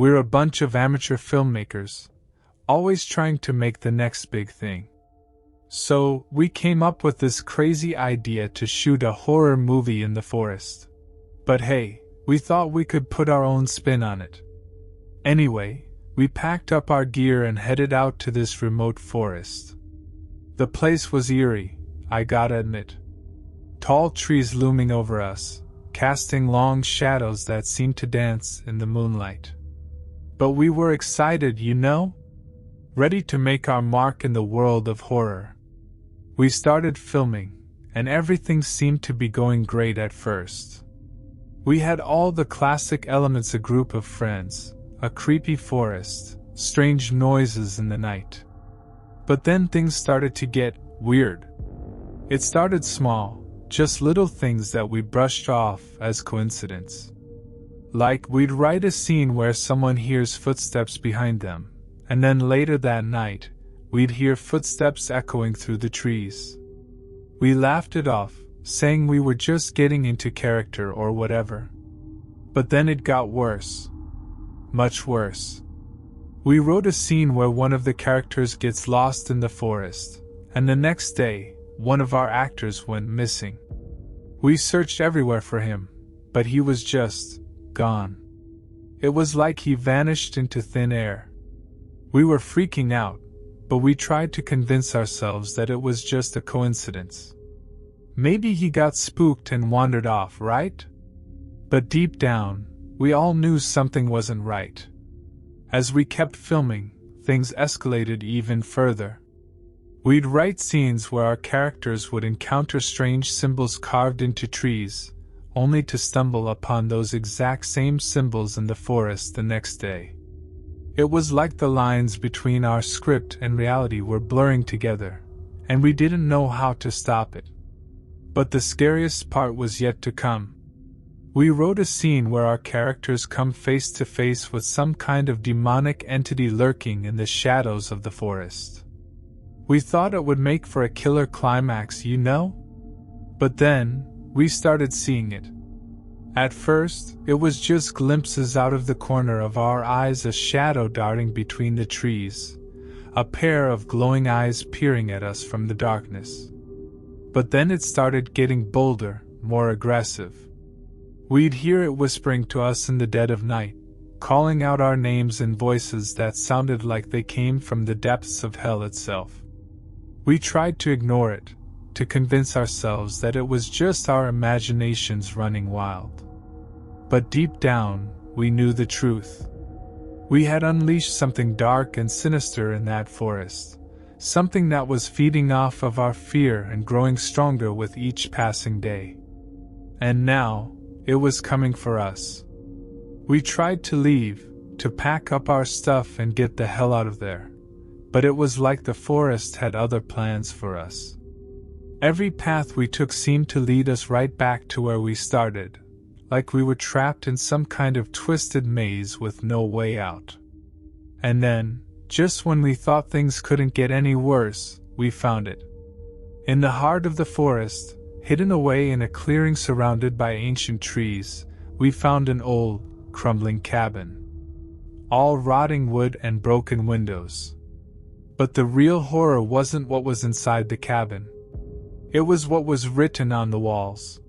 We're a bunch of amateur filmmakers, always trying to make the next big thing. So, we came up with this crazy idea to shoot a horror movie in the forest. But hey, we thought we could put our own spin on it. Anyway, we packed up our gear and headed out to this remote forest. The place was eerie, I gotta admit. Tall trees looming over us, casting long shadows that seemed to dance in the moonlight. But we were excited, you know? Ready to make our mark in the world of horror. We started filming, and everything seemed to be going great at first. We had all the classic elements: a group of friends, a creepy forest, strange noises in the night. But then things started to get weird. It started small, just little things that we brushed off as coincidence. Like we'd write a scene where someone hears footsteps behind them, and then later that night, we'd hear footsteps echoing through the trees. We laughed it off, saying we were just getting into character or whatever. But then it got worse. Much worse. We wrote a scene where one of the characters gets lost in the forest, and the next day, one of our actors went missing. We searched everywhere for him, but he was just gone. It was like he vanished into thin air. We were freaking out, but we tried to convince ourselves that it was just a coincidence. Maybe he got spooked and wandered off, right? But deep down, we all knew something wasn't right. As we kept filming, things escalated even further. We'd write scenes where our characters would encounter strange symbols carved into trees, only to stumble upon those exact same symbols in the forest the next day. It was like the lines between our script and reality were blurring together, and we didn't know how to stop it. But the scariest part was yet to come. We wrote a scene where our characters come face to face with some kind of demonic entity lurking in the shadows of the forest. We thought it would make for a killer climax, you know? But then, we started seeing it. At first, it was just glimpses out of the corner of our eyes, a shadow darting between the trees, a pair of glowing eyes peering at us from the darkness. But then it started getting bolder, more aggressive. We'd hear it whispering to us in the dead of night, calling out our names in voices that sounded like they came from the depths of hell itself. We tried to ignore it, to convince ourselves that it was just our imaginations running wild. But deep down, we knew the truth. We had unleashed something dark and sinister in that forest, something that was feeding off of our fear and growing stronger with each passing day. And now, it was coming for us. We tried to leave, to pack up our stuff and get the hell out of there, but it was like the forest had other plans for us. Every path we took seemed to lead us right back to where we started, like we were trapped in some kind of twisted maze with no way out. And then, just when we thought things couldn't get any worse, we found it. In the heart of the forest, hidden away in a clearing surrounded by ancient trees, we found an old, crumbling cabin. All rotting wood and broken windows. But the real horror wasn't what was inside the cabin. It was what was written on the walls.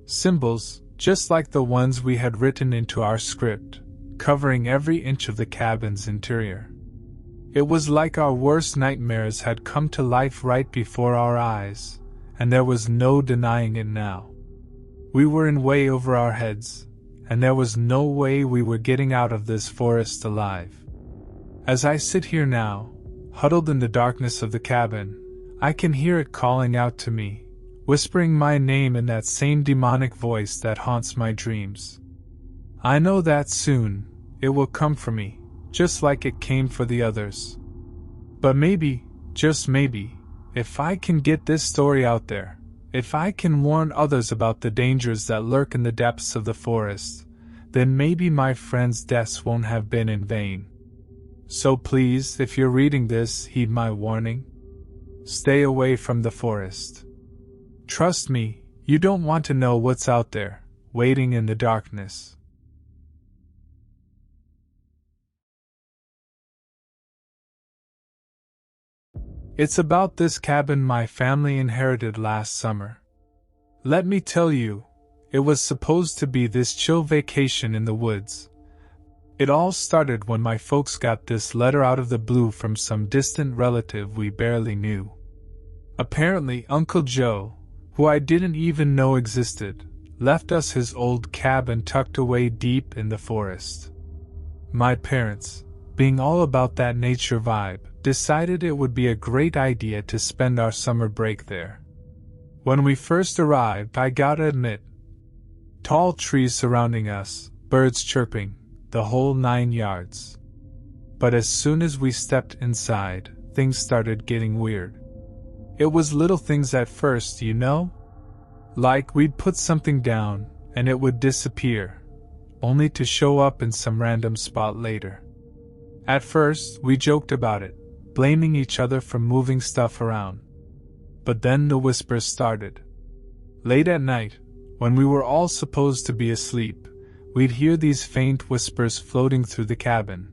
Symbols, just like the ones we had written into our script, covering every inch of the cabin's interior. It was like our worst nightmares had come to life right before our eyes, and there was no denying it now. We were in way over our heads, and there was no way we were getting out of this forest alive. As I sit here now, huddled in the darkness of the cabin, I can hear it calling out to me, whispering my name in that same demonic voice that haunts my dreams. I know that soon, it will come for me, just like it came for the others. But maybe, just maybe, if I can get this story out there, if I can warn others about the dangers that lurk in the depths of the forest, then maybe my friends' deaths won't have been in vain. So please, if you're reading this, heed my warning. Stay away from the forest. Trust me, you don't want to know what's out there, waiting in the darkness. It's about this cabin my family inherited last summer. Let me tell you, it was supposed to be this chill vacation in the woods. It all started when my folks got this letter out of the blue from some distant relative we barely knew. Apparently, Uncle Joe, who I didn't even know existed, left us his old cabin tucked away deep in the forest. My parents, being all about that nature vibe, decided it would be a great idea to spend our summer break there. When we first arrived, I gotta admit, tall trees surrounding us, birds chirping, the whole 9 yards. But as soon as we stepped inside, things started getting weird. It was little things at first, you know? Like we'd put something down, and it would disappear, only to show up in some random spot later. At first, we joked about it, blaming each other for moving stuff around. But then the whispers started. Late at night, when we were all supposed to be asleep, we'd hear these faint whispers floating through the cabin.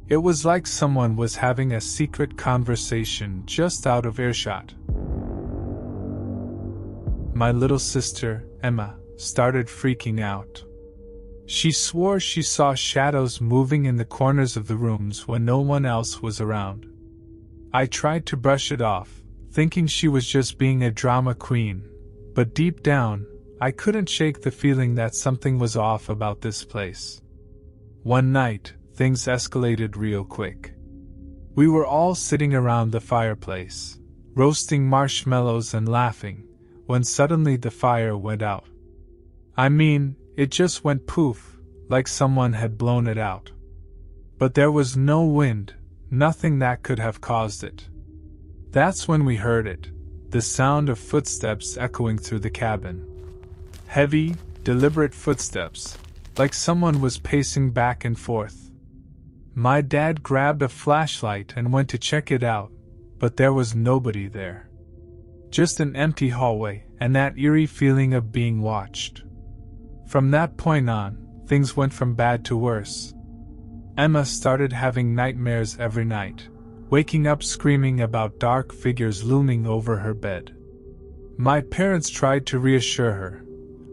It was like someone was having a secret conversation just out of earshot. My little sister, Emma, started freaking out. She swore she saw shadows moving in the corners of the rooms when no one else was around. I tried to brush it off, thinking she was just being a drama queen, but deep down, I couldn't shake the feeling that something was off about this place. One night, things escalated real quick. We were all sitting around the fireplace, roasting marshmallows and laughing, when suddenly the fire went out. I mean, it just went poof, like someone had blown it out. But there was no wind, nothing that could have caused it. That's when we heard it, the sound of footsteps echoing through the cabin. Heavy, deliberate footsteps, like someone was pacing back and forth. My dad grabbed a flashlight and went to check it out, but there was nobody there. Just an empty hallway and that eerie feeling of being watched. From that point on, things went from bad to worse. Emma started having nightmares every night, waking up screaming about dark figures looming over her bed. My parents tried to reassure her,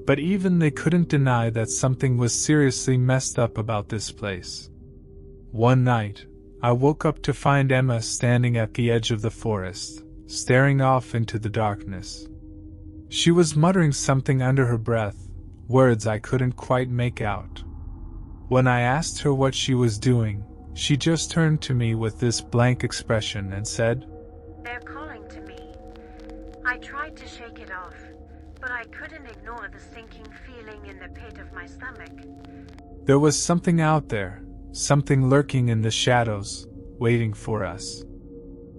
but even they couldn't deny that something was seriously messed up about this place. One night, I woke up to find Emma standing at the edge of the forest, staring off into the darkness. She was muttering something under her breath, words I couldn't quite make out. When I asked her what she was doing, she just turned to me with this blank expression and said, "They're calling to me. I tried to shake it off, but I couldn't ignore the sinking feeling in the pit of my stomach." There was something out there, something lurking in the shadows, waiting for us.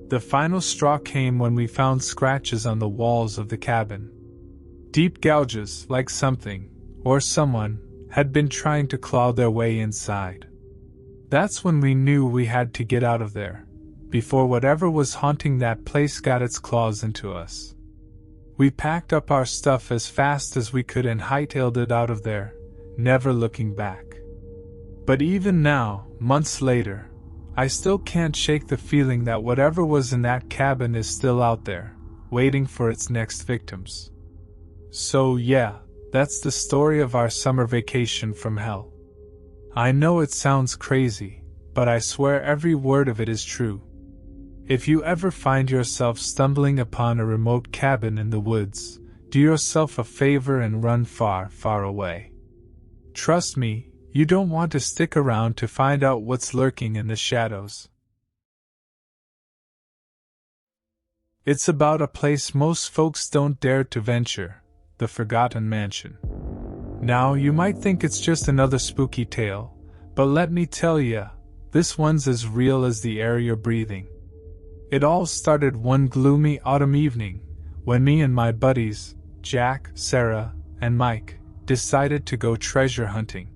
The final straw came when we found scratches on the walls of the cabin. Deep gouges, like something, or someone, had been trying to claw their way inside. That's when we knew we had to get out of there, before whatever was haunting that place got its claws into us. We packed up our stuff as fast as we could and hightailed it out of there, never looking back. But even now, months later, I still can't shake the feeling that whatever was in that cabin is still out there, waiting for its next victims. So yeah, that's the story of our summer vacation from hell. I know it sounds crazy, but I swear every word of it is true. If you ever find yourself stumbling upon a remote cabin in the woods, do yourself a favor and run far, far away. Trust me, you don't want to stick around to find out what's lurking in the shadows. It's about a place most folks don't dare to venture, the Forgotten Mansion. Now, you might think it's just another spooky tale, but let me tell ya, this one's as real as the air you're breathing. It all started one gloomy autumn evening, when me and my buddies, Jack, Sarah, and Mike, decided to go treasure hunting.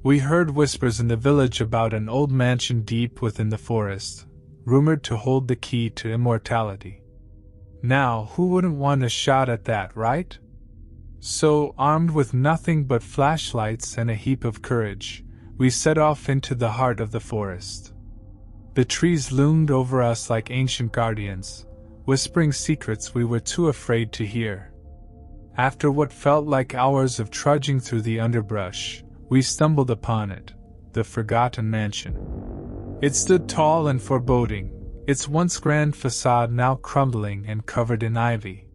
We heard whispers in the village about an old mansion deep within the forest, rumored to hold the key to immortality. Now, who wouldn't want a shot at that, right? So, armed with nothing but flashlights and a heap of courage, we set off into the heart of the forest. The trees loomed over us like ancient guardians, whispering secrets we were too afraid to hear. After what felt like hours of trudging through the underbrush, we stumbled upon it, the forgotten mansion. It stood tall and foreboding, its once grand facade now crumbling and covered in ivy.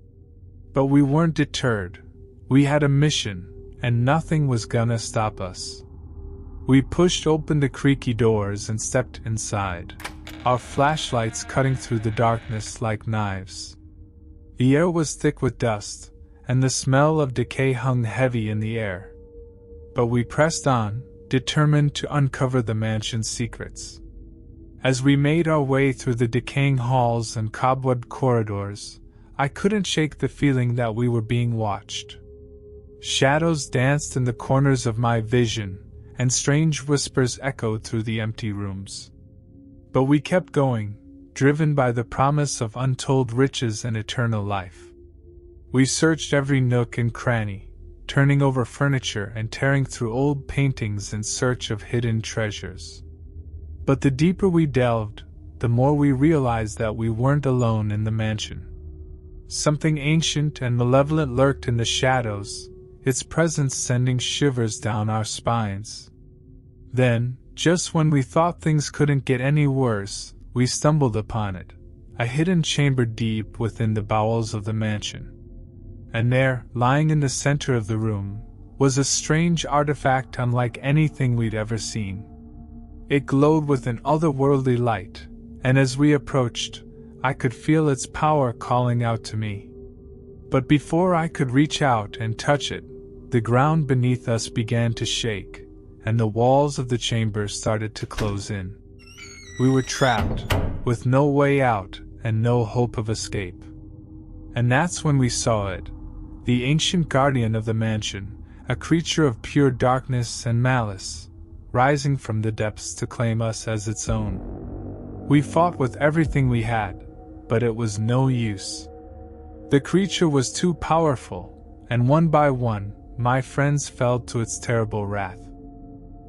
But we weren't deterred. We had a mission, and nothing was gonna stop us. We pushed open the creaky doors and stepped inside, our flashlights cutting through the darkness like knives. The air was thick with dust, and the smell of decay hung heavy in the air. But we pressed on, determined to uncover the mansion's secrets. As we made our way through the decaying halls and cobwebbed corridors, I couldn't shake the feeling that we were being watched. Shadows danced in the corners of my vision, and strange whispers echoed through the empty rooms. But we kept going, driven by the promise of untold riches and eternal life. We searched every nook and cranny, turning over furniture and tearing through old paintings in search of hidden treasures. But the deeper we delved, the more we realized that we weren't alone in the mansion. Something ancient and malevolent lurked in the shadows, its presence sending shivers down our spines. Then, just when we thought things couldn't get any worse, we stumbled upon it, a hidden chamber deep within the bowels of the mansion. And there, lying in the center of the room, was a strange artifact unlike anything we'd ever seen. It glowed with an otherworldly light, and as we approached, I could feel its power calling out to me. But before I could reach out and touch it, the ground beneath us began to shake, and the walls of the chamber started to close in. We were trapped, with no way out and no hope of escape. And that's when we saw it, the ancient guardian of the mansion, a creature of pure darkness and malice, rising from the depths to claim us as its own. We fought with everything we had, but it was no use. The creature was too powerful, and one by one, my friends fell to its terrible wrath.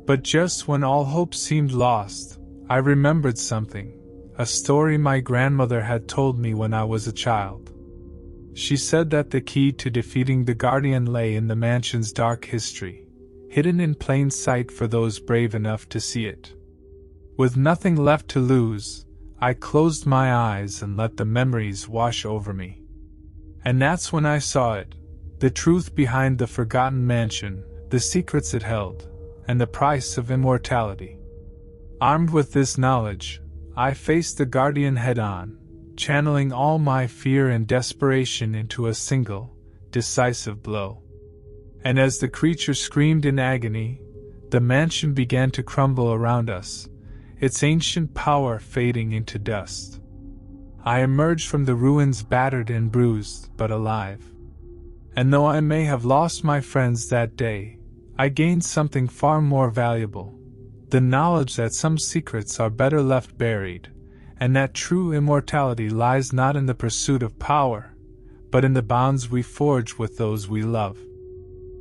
But just when all hope seemed lost, I remembered something, a story my grandmother had told me when I was a child. She said that the key to defeating the guardian lay in the mansion's dark history, hidden in plain sight for those brave enough to see it. With nothing left to lose, I closed my eyes and let the memories wash over me. And that's when I saw it, the truth behind the forgotten mansion, the secrets it held, and the price of immortality. Armed with this knowledge, I faced the guardian head-on, channeling all my fear and desperation into a single, decisive blow. And as the creature screamed in agony, the mansion began to crumble around us, its ancient power fading into dust. I emerged from the ruins battered and bruised, but alive. And though I may have lost my friends that day, I gained something far more valuable, the knowledge that some secrets are better left buried, and that true immortality lies not in the pursuit of power, but in the bonds we forge with those we love.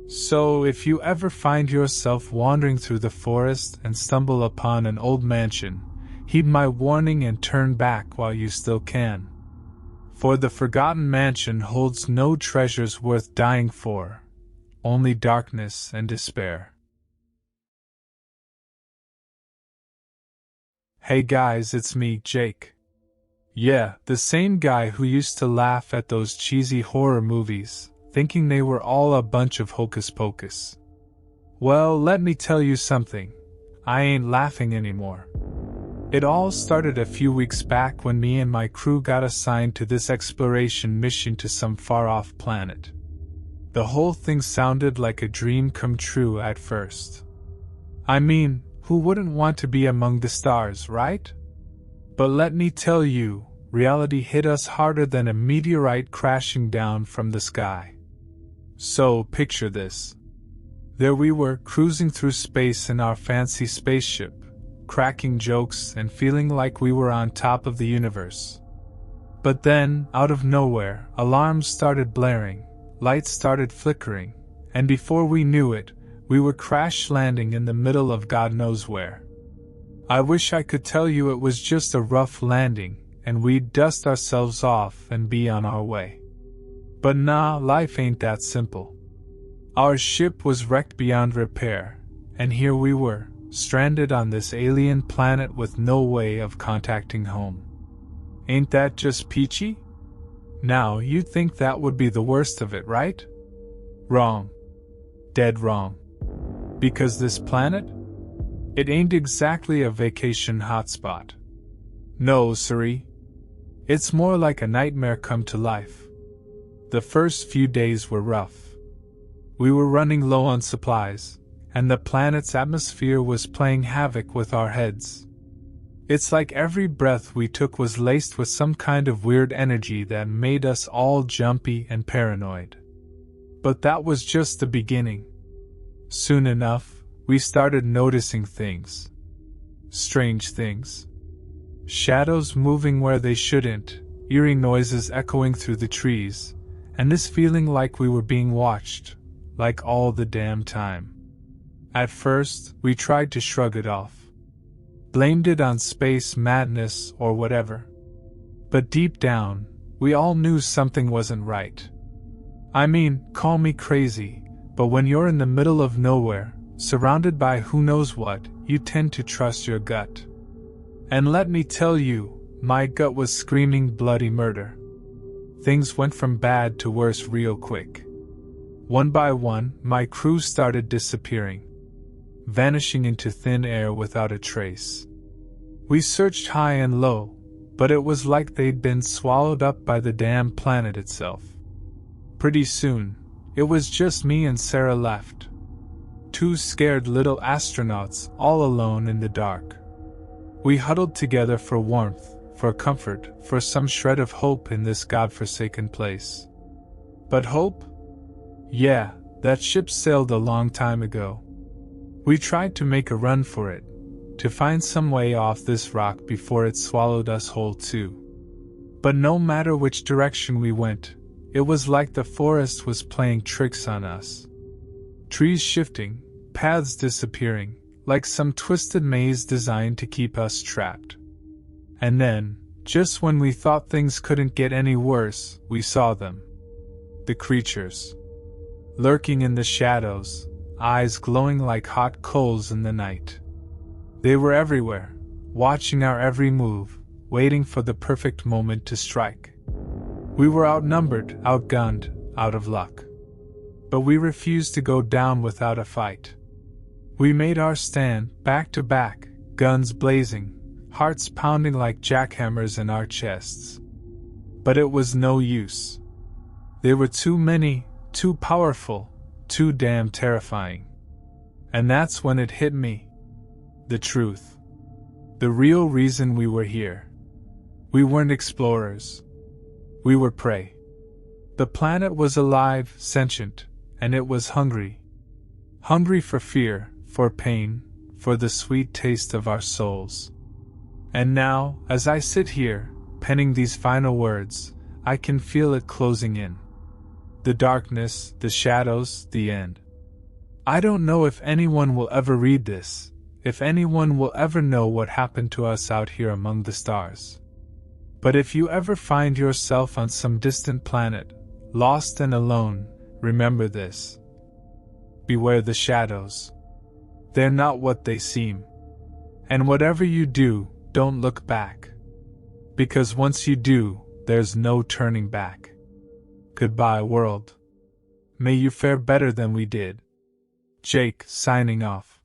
So if you ever find yourself wandering through the forest and stumble upon an old mansion, heed my warning and turn back while you still can. For the forgotten mansion holds no treasures worth dying for, only darkness and despair. Hey guys, it's me, Jake. Yeah, the same guy who used to laugh at those cheesy horror movies, thinking they were all a bunch of hocus pocus. Well, let me tell you something. I ain't laughing anymore. It all started a few weeks back when me and my crew got assigned to this exploration mission to some far-off planet. The whole thing sounded like a dream come true at first. I mean, who wouldn't want to be among the stars, right? But let me tell you, reality hit us harder than a meteorite crashing down from the sky. So, picture this. There we were, cruising through space in our fancy spaceship, cracking jokes and feeling like we were on top of the universe. But then, out of nowhere, alarms started blaring, lights started flickering, and before we knew it, we were crash landing in the middle of God knows where. I wish I could tell you it was just a rough landing and we'd dust ourselves off and be on our way. But nah, life ain't that simple. Our ship was wrecked beyond repair, and here we were, stranded on this alien planet with no way of contacting home. Ain't that just peachy? Now, you'd think that would be the worst of it, right? Wrong. Dead wrong. Because this planet? It ain't exactly a vacation hotspot. No, siree. It's more like a nightmare come to life. The first few days were rough. We were running low on supplies, and the planet's atmosphere was playing havoc with our heads. It's like every breath we took was laced with some kind of weird energy that made us all jumpy and paranoid. But that was just the beginning. Soon enough, we started noticing things. Strange things. Shadows moving where they shouldn't, eerie noises echoing through the trees, and this feeling like we were being watched, like all the damn time. At first, we tried to shrug it off. Blamed it on space madness or whatever. But deep down, we all knew something wasn't right. I mean, call me crazy, but when you're in the middle of nowhere, surrounded by who knows what, you tend to trust your gut. And let me tell you, my gut was screaming bloody murder. Things went from bad to worse real quick. One by one, my crew started disappearing, vanishing into thin air without a trace. We searched high and low, but it was like they'd been swallowed up by the damn planet itself. Pretty soon, it was just me and Sarah left. Two scared little astronauts all alone in the dark. We huddled together for warmth, for comfort, for some shred of hope in this godforsaken place. But hope? Yeah, that ship sailed a long time ago. We tried to make a run for it, to find some way off this rock before it swallowed us whole too. But no matter which direction we went, it was like the forest was playing tricks on us. Trees shifting, paths disappearing, like some twisted maze designed to keep us trapped. And then, just when we thought things couldn't get any worse, we saw them. The creatures. Lurking in the shadows, eyes glowing like hot coals in the night. They were everywhere, watching our every move, waiting for the perfect moment to strike. We were outnumbered, outgunned, out of luck. But we refused to go down without a fight. We made our stand, back to back, guns blazing, hearts pounding like jackhammers in our chests. But it was no use. They were too many, too powerful, too damn terrifying. And that's when it hit me. The truth. The real reason we were here. We weren't explorers. We were prey. The planet was alive, sentient, and it was hungry. Hungry for fear, for pain, for the sweet taste of our souls. And now, as I sit here, penning these final words, I can feel it closing in. The darkness, the shadows, the end. I don't know if anyone will ever read this, if anyone will ever know what happened to us out here among the stars. But if you ever find yourself on some distant planet, lost and alone, remember this. Beware the shadows. They're not what they seem. And whatever you do, don't look back. Because once you do, there's no turning back. Goodbye, world. May you fare better than we did. Jake, signing off.